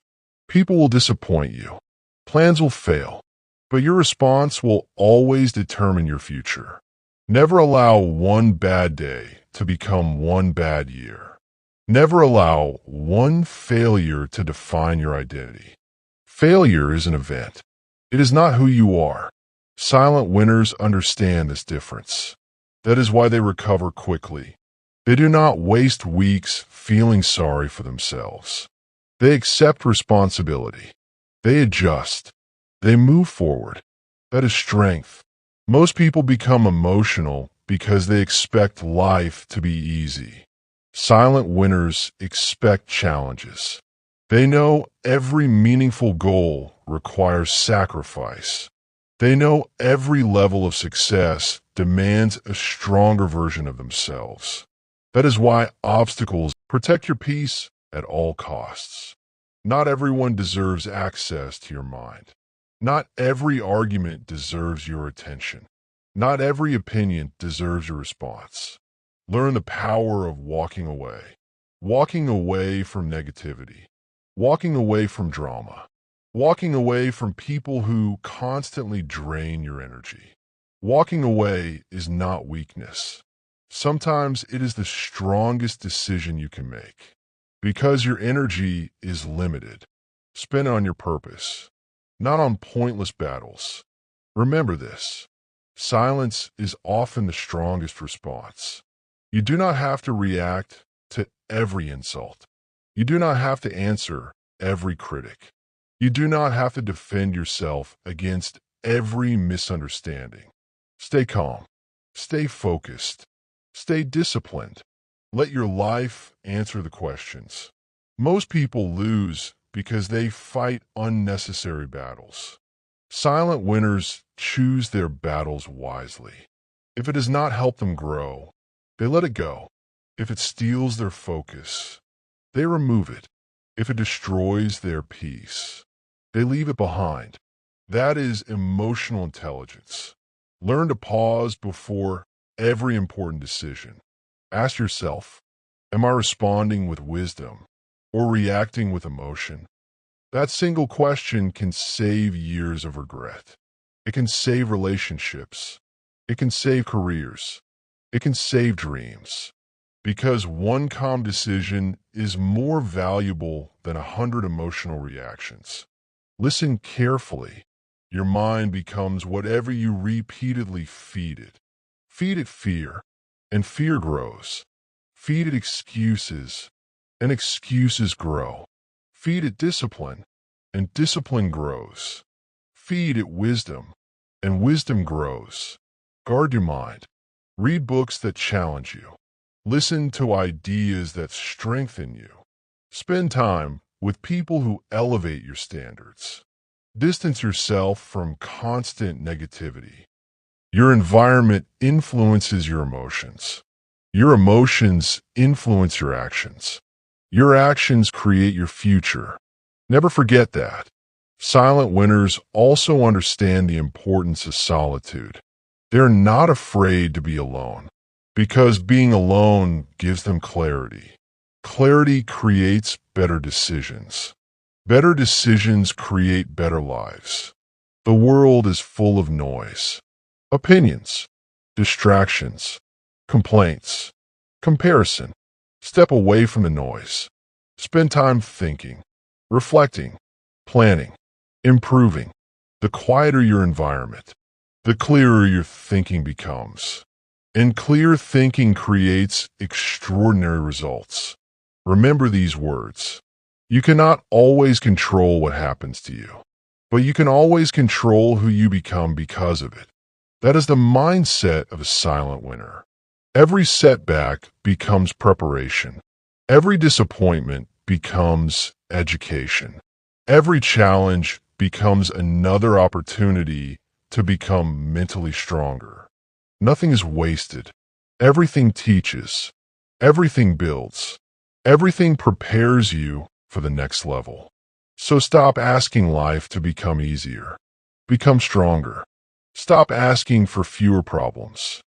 People will disappoint you. Plans will fail. But your response will always determine your future. Never allow one bad day to become one bad year. Never allow one failure to define your identity. Failure is an event. It is not who you are. Silent winners understand this difference. That is why they recover quickly. They do not waste weeks feeling sorry for themselves. They accept responsibility. They adjust. They move forward. That is strength. Most people become emotional because they expect life to be easy. Silent winners expect challenges. They know every meaningful goal requires sacrifice. They know every level of success demands a stronger version of themselves. That is why obstacles protect your peace at all costs. Not everyone deserves access to your mind. Not every argument deserves your attention. Not every opinion deserves your response. Learn the power of walking away. Walking away from negativity. Walking away from drama. Walking away from people who constantly drain your energy. Walking away is not weakness. Sometimes it is the strongest decision you can make. Because your energy is limited. Spend it on your purpose, not on pointless battles. Remember this. Silence is often the strongest response. You do not have to react to every insult. You do not have to answer every critic. You do not have to defend yourself against every misunderstanding. Stay calm. Stay focused. Stay disciplined. Let your life answer the questions. Most people lose because they fight unnecessary battles. Silent winners choose their battles wisely. If it does not help them grow, they let it go. If it steals their focus, they remove it. If it destroys their peace, they leave it behind. That is emotional intelligence. Learn to pause before every important decision. Ask yourself, am I responding with wisdom or reacting with emotion? That single question can save years of regret. It can save relationships. It can save careers. It can save dreams. Because one calm decision is more valuable than 100 emotional reactions. Listen carefully. Your mind becomes whatever you repeatedly feed it. Feed it fear, and fear grows. Feed it excuses, and excuses grow. Feed it discipline, and discipline grows. Feed it wisdom, and wisdom grows. Guard your mind. Read books that challenge you. Listen to ideas that strengthen you. Spend time with people who elevate your standards. Distance yourself from constant negativity. Your environment influences your emotions. Your emotions influence your actions. Your actions create your future. Never forget that. Silent winners also understand the importance of solitude. They're not afraid to be alone, because being alone gives them clarity. Clarity creates better decisions. Better decisions create better lives. The world is full of noise, opinions, distractions, complaints, comparison. Step away from the noise. Spend time thinking, reflecting, planning, improving. The quieter your environment, the clearer your thinking becomes. And clear thinking creates extraordinary results. Remember these words. You cannot always control what happens to you, but you can always control who you become because of it. That is the mindset of a silent winner. Every setback becomes preparation. Every disappointment becomes education. Every challenge becomes another opportunity to become mentally stronger. Nothing is wasted. Everything teaches. Everything builds. Everything prepares you for the next level. So stop asking life to become easier. Become stronger. Stop asking for fewer problems.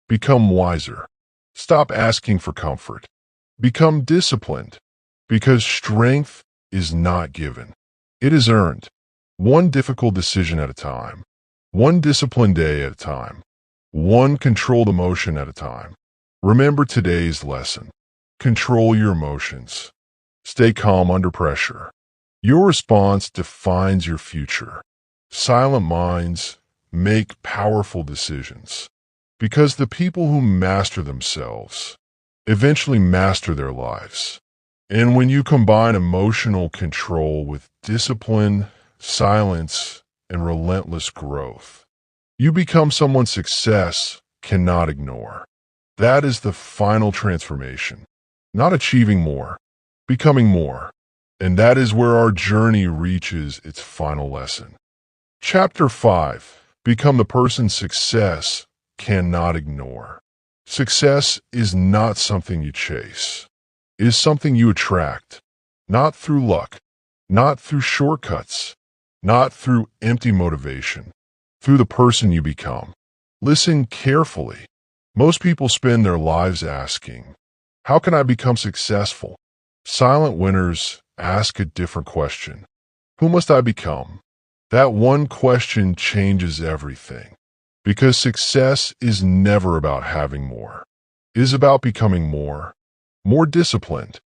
Become wiser. Stop asking for comfort. Become disciplined. Because strength is not given. It is earned. One difficult decision at a time. One disciplined day at a time. One controlled emotion at a time. Remember today's lesson. Control your emotions. Stay calm under pressure. Your response defines your future. Silent minds make powerful decisions, because the people who master themselves eventually master their lives. And when you combine emotional control with discipline, silence, and relentless growth, you become someone success cannot ignore. That is the final transformation. Not achieving more, becoming more. And that is where our journey reaches its final lesson. Chapter 5. Become the person success cannot ignore. Success is not something you chase. It is something you attract. Not through luck. Not through shortcuts. Not through empty motivation. Through the person you become. Listen carefully. Most people spend their lives asking, how can I become successful? Silent winners ask a different question. Who must I become? That one question changes everything. Because success is never about having more. It is about becoming more disciplined,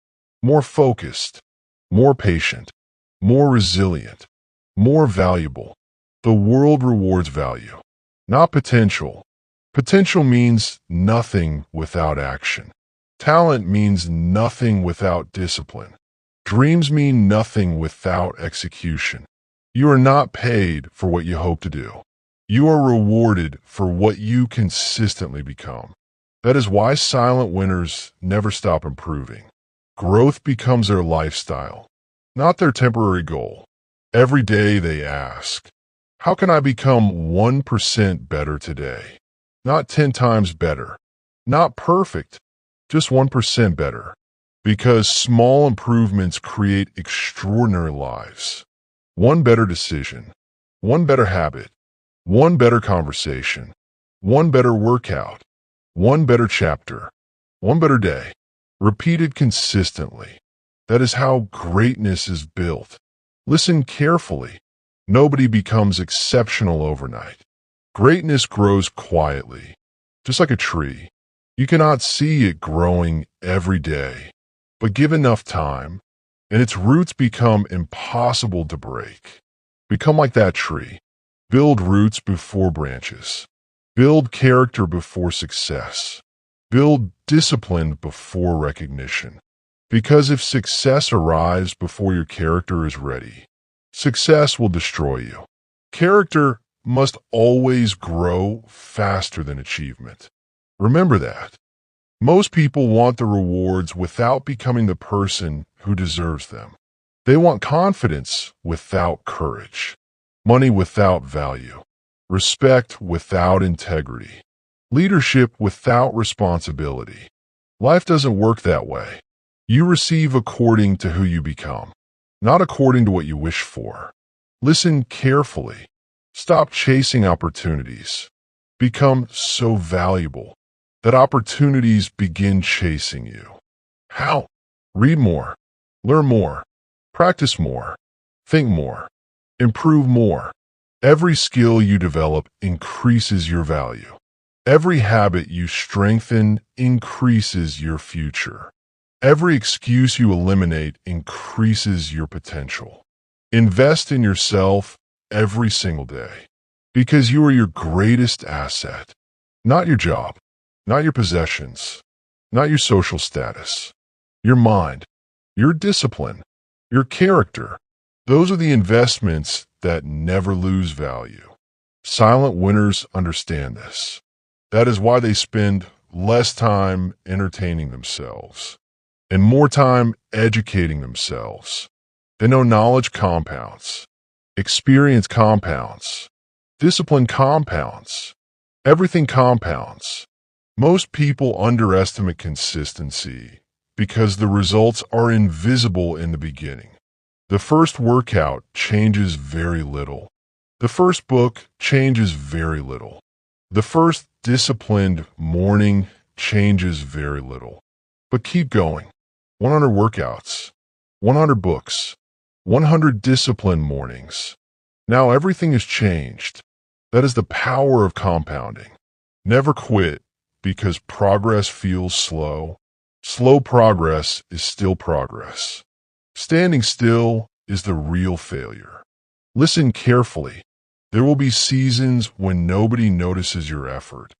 more focused, more patient, more resilient, more valuable. The world rewards value, not potential. Potential means nothing without action. Talent means nothing without discipline. Dreams mean nothing without execution. You are not paid for what you hope to do. You are rewarded for what you consistently become. That is why silent winners never stop improving. Growth becomes their lifestyle, not their temporary goal. Every day they ask, how can I become 1% better today? Not 10 times better. Not perfect, just 1% better. Because small improvements create extraordinary lives. One better decision, one better habit, one better conversation, one better workout, one better chapter, one better day. Repeated consistently. That is how greatness is built. Listen carefully. Nobody becomes exceptional overnight. Greatness grows quietly, just like a tree. You cannot see it growing every day, but give enough time, and its roots become impossible to break. Become like that tree. Build roots before branches. Build character before success. Build discipline before recognition. Because if success arrives before your character is ready, success will destroy you. Character must always grow faster than achievement. Remember that. Most people want the rewards without becoming the person who deserves them. They want confidence without courage, money without value, respect without integrity, leadership without responsibility. Life doesn't work that way. You receive according to who you become, not according to what you wish for. Listen carefully. Stop chasing opportunities. Become so valuable that opportunities begin chasing you. How? Read more, learn more, practice more, think more, improve more. Every skill you develop increases your value. Every habit you strengthen increases your future. Every excuse you eliminate increases your potential. Invest in yourself every single day because you are your greatest asset, not your job, not your possessions, not your social status, your mind, your discipline, your character. Those are the investments that never lose value. Silent winners understand this. That is why they spend less time entertaining themselves and more time educating themselves. They know knowledge compounds, experience compounds, discipline compounds, everything compounds. Most people underestimate consistency because the results are invisible in the beginning. The first workout changes very little. The first book changes very little. The first disciplined morning changes very little. But keep going. 100 workouts, 100 books, 100 disciplined mornings. Now everything has changed. That is the power of compounding. Never quit because progress feels slow. Slow progress is still progress. Standing still is the real failure. Listen carefully. There will be seasons when nobody notices your effort.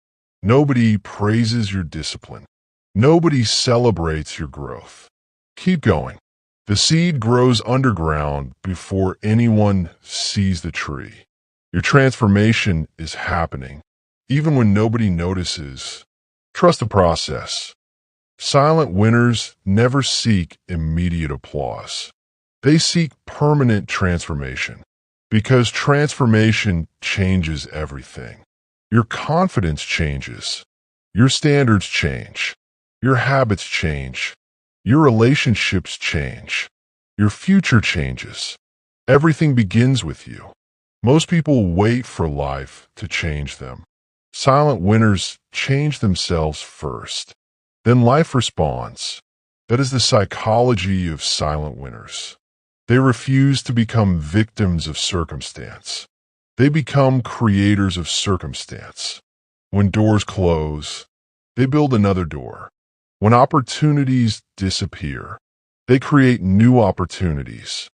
Nobody praises your discipline. Nobody celebrates your growth. Keep going. The seed grows underground before anyone sees the tree. Your transformation is happening, even when nobody notices. Trust the process. Silent winners never seek immediate applause. They seek permanent transformation. Because transformation changes everything. Your confidence changes. Your standards change. Your habits change. Your relationships change. Your future changes. Everything begins with you. Most people wait for life to change them. Silent winners change themselves first. Then life responds. That is the psychology of silent winners. They refuse to become victims of circumstance. They become creators of circumstance. When doors close, they build another door. When opportunities disappear, they create new opportunities.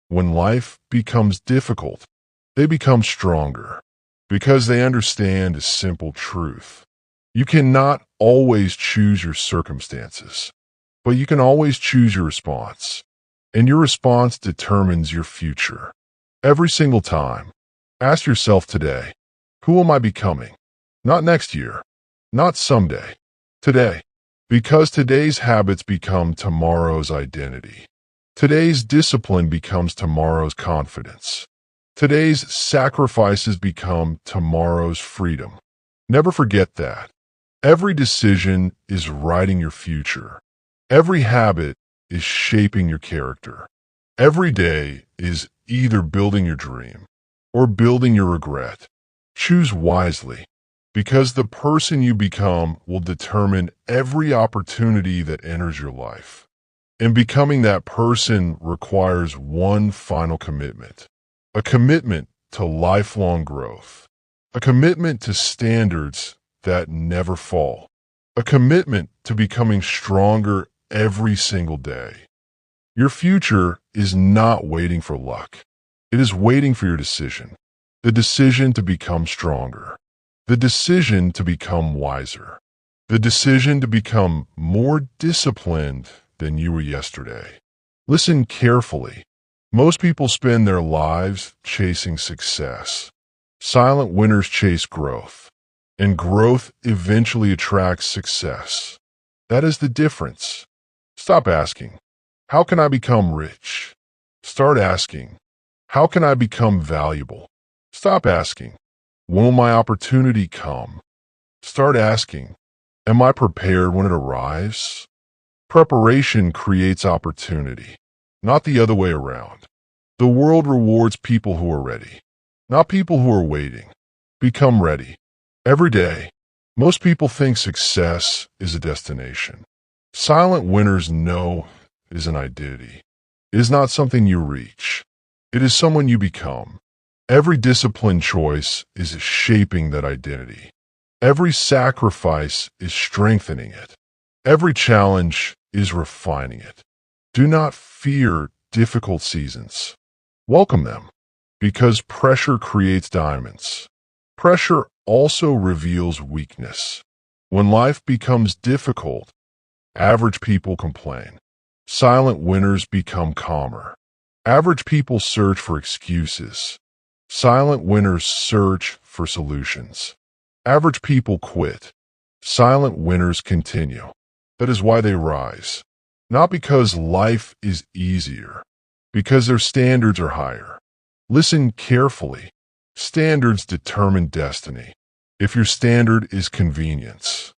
When life becomes difficult, they become stronger because they understand a simple truth. You cannot always choose your circumstances, but you can always choose your response. And your response determines your future. Every single time, ask yourself today, who am I becoming? Not next year, not someday, Today. Because today's habits become tomorrow's identity. Today's discipline becomes tomorrow's confidence. Today's sacrifices become tomorrow's freedom. Never forget that. Every decision is writing your future. Every habit is shaping your character. Every day is either building your dream or building your regret. Choose wisely, because the person you become will determine every opportunity that enters your life. And becoming that person requires one final commitment. A commitment to lifelong growth. A commitment to standards that never fall. A commitment to becoming stronger every single day. Your future is not waiting for luck. It is waiting for your decision. The decision to become stronger. The decision to become wiser. The decision to become more disciplined than you were yesterday. Listen carefully. Most people spend their lives chasing success. Silent winners chase growth. And growth eventually attracts success. That is the difference. Stop asking, how can I become rich? Start asking, how can I become valuable? Stop asking, when will my opportunity come? Start asking, am I prepared when it arrives? Preparation creates opportunity, not the other way around. The world rewards people who are ready, not people who are waiting. Become ready. Every day, most people think success is a destination. Silent winners know it is an identity. It is not something you reach. It is someone you become. Every disciplined choice is shaping that identity. Every sacrifice is strengthening it. Every challenge is refining it. Do not fear difficult seasons. Welcome them, because pressure creates diamonds. Pressure also reveals weakness. When life becomes difficult, average people complain. Silent winners become calmer. Average people search for excuses. Silent winners search for solutions. Average people quit. Silent winners continue. That is why they rise. Not because life is easier, because their standards are higher. Listen carefully. Standards determine destiny. If your standard is convenience,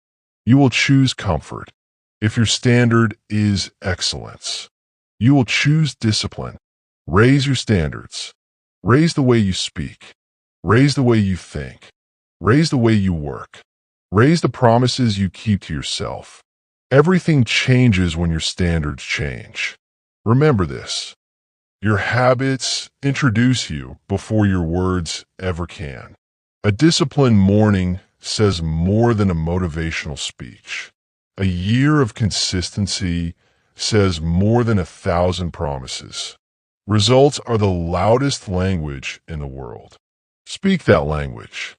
you will choose comfort. If your standard is excellence, you will choose discipline. Raise your standards. Raise the way you speak. Raise the way you think. Raise the way you work. Raise the promises you keep to yourself. Everything changes when your standards change. Remember this. Your habits introduce you before your words ever can. A disciplined morning says more than a motivational speech. A year of consistency says more than 1,000 promises. Results are the loudest language in the world. Speak that language.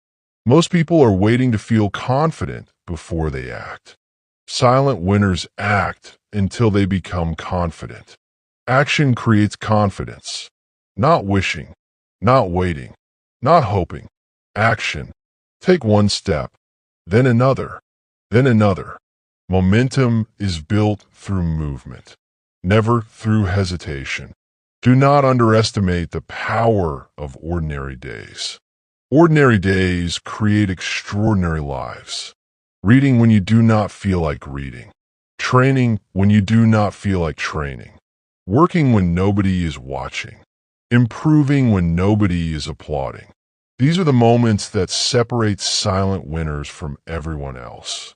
Most people are waiting to feel confident before they act. Silent winners act until they become confident. Action creates confidence. Not wishing, not waiting, not hoping. Action. Take one step, then another, then another. Momentum is built through movement, never through hesitation. Do not underestimate the power of ordinary days. Ordinary days create extraordinary lives. Reading when you do not feel like reading. Training when you do not feel like training. Working when nobody is watching. Improving when nobody is applauding. These are the moments that separate silent winners from everyone else.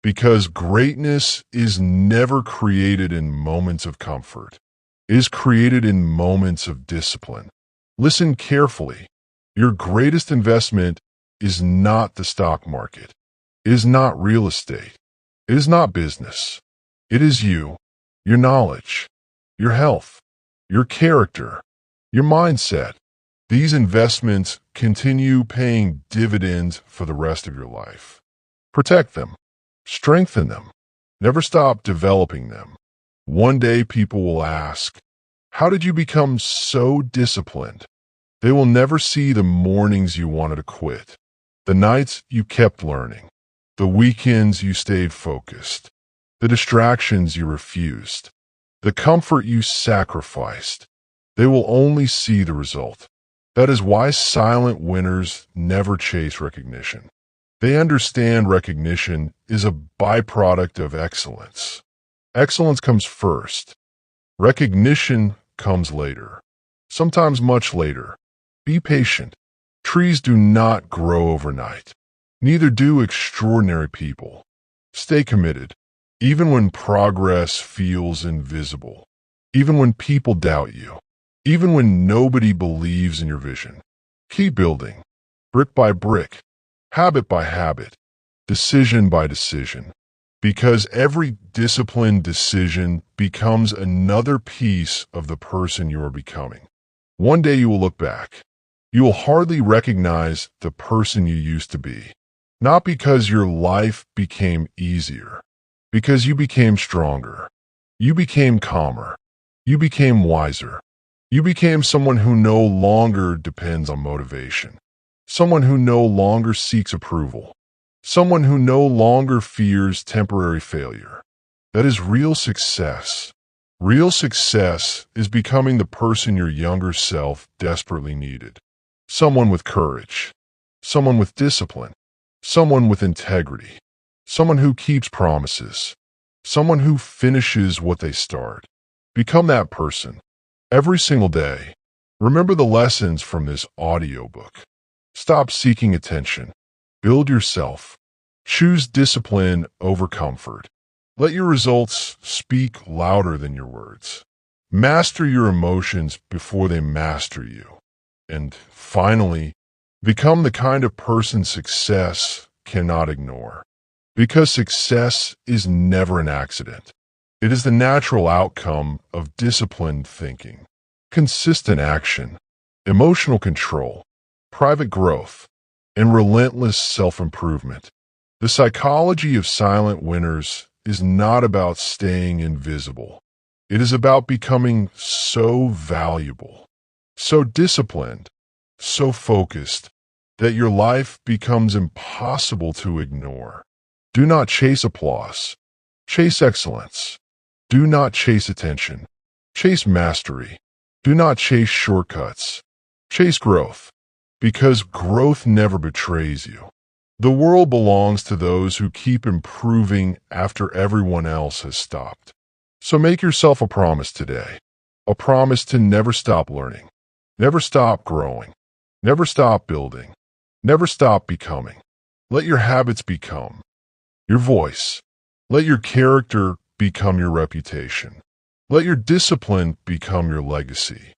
Because greatness is never created in moments of comfort. It is created in moments of discipline. Listen carefully. Your greatest investment is not the stock market. It is not real estate. It is not business. It is you, your knowledge, your health, your character, your mindset. These investments continue paying dividends for the rest of your life. Protect them. Strengthen them. Never stop developing them. One day people will ask, how did you become so disciplined? They will never see the mornings you wanted to quit, the nights you kept learning, The weekends you stayed focused. The distractions you refused. The comfort you sacrificed. They will only see the result. That is why silent winners never chase recognition. They understand recognition is a byproduct of excellence. Excellence comes first. Recognition comes later. Sometimes much later. Be patient. Trees do not grow overnight. Neither do extraordinary people. Stay committed, even when progress feels invisible, even when people doubt you, even when nobody believes in your vision. Keep building, brick by brick, habit by habit, decision by decision, because every disciplined decision becomes another piece of the person you are becoming. One day you will look back. You will hardly recognize the person you used to be. Not because your life became easier, because you became stronger. You became calmer. You became wiser. You became someone who no longer depends on motivation. Someone who no longer seeks approval. Someone who no longer fears temporary failure. That is real success. Real success is becoming the person your younger self desperately needed. Someone with courage. Someone with discipline. Someone with integrity. Someone who keeps promises. Someone who finishes what they start. Become that person. Every single day. Remember the lessons from this audiobook. Stop seeking attention. Build yourself. Choose discipline over comfort. Let your results speak louder than your words. Master your emotions before they master you. And finally, become the kind of person success cannot ignore. Because success is never an accident. It is the natural outcome of disciplined thinking, consistent action, emotional control, private growth, and relentless self-improvement. The psychology of silent winners is not about staying invisible. It is about becoming so valuable, so disciplined, so focused, that your life becomes impossible to ignore. Do not chase applause. Chase excellence. Do not chase attention. Chase mastery. Do not chase shortcuts. Chase growth, because growth never betrays you. The world belongs to those who keep improving after everyone else has stopped. So make yourself a promise today. A promise to never stop learning. Never stop growing. Never stop building. Never stop becoming. Let your habits become your voice. Let your character become your reputation. Let your discipline become your legacy.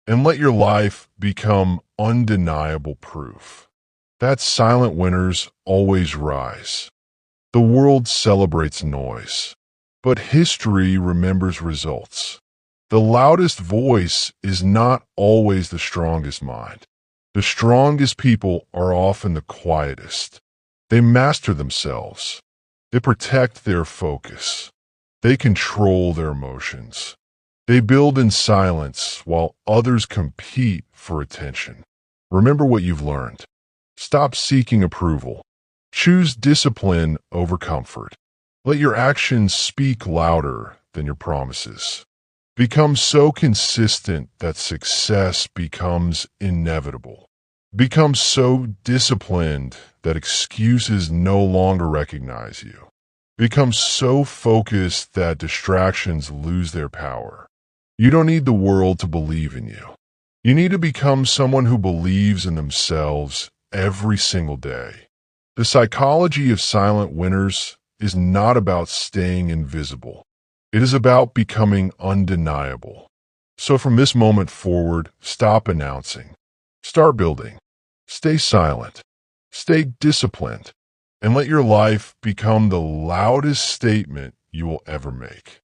And let your life become undeniable proof that silent winners always rise. The world celebrates noise, but history remembers results. The loudest voice is not always the strongest mind. The strongest people are often the quietest. They master themselves. They protect their focus. They control their emotions. They build in silence while others compete for attention. Remember what you've learned. Stop seeking approval. Choose discipline over comfort. Let your actions speak louder than your promises. Become so consistent that success becomes inevitable. Become so disciplined that excuses no longer recognize you. Become so focused that distractions lose their power. You don't need the world to believe in you. You need to become someone who believes in themselves every single day. The psychology of silent winners is not about staying invisible. It is about becoming undeniable. So from this moment forward, stop announcing. Start building. Stay silent. Stay disciplined. And let your life become the loudest statement you will ever make.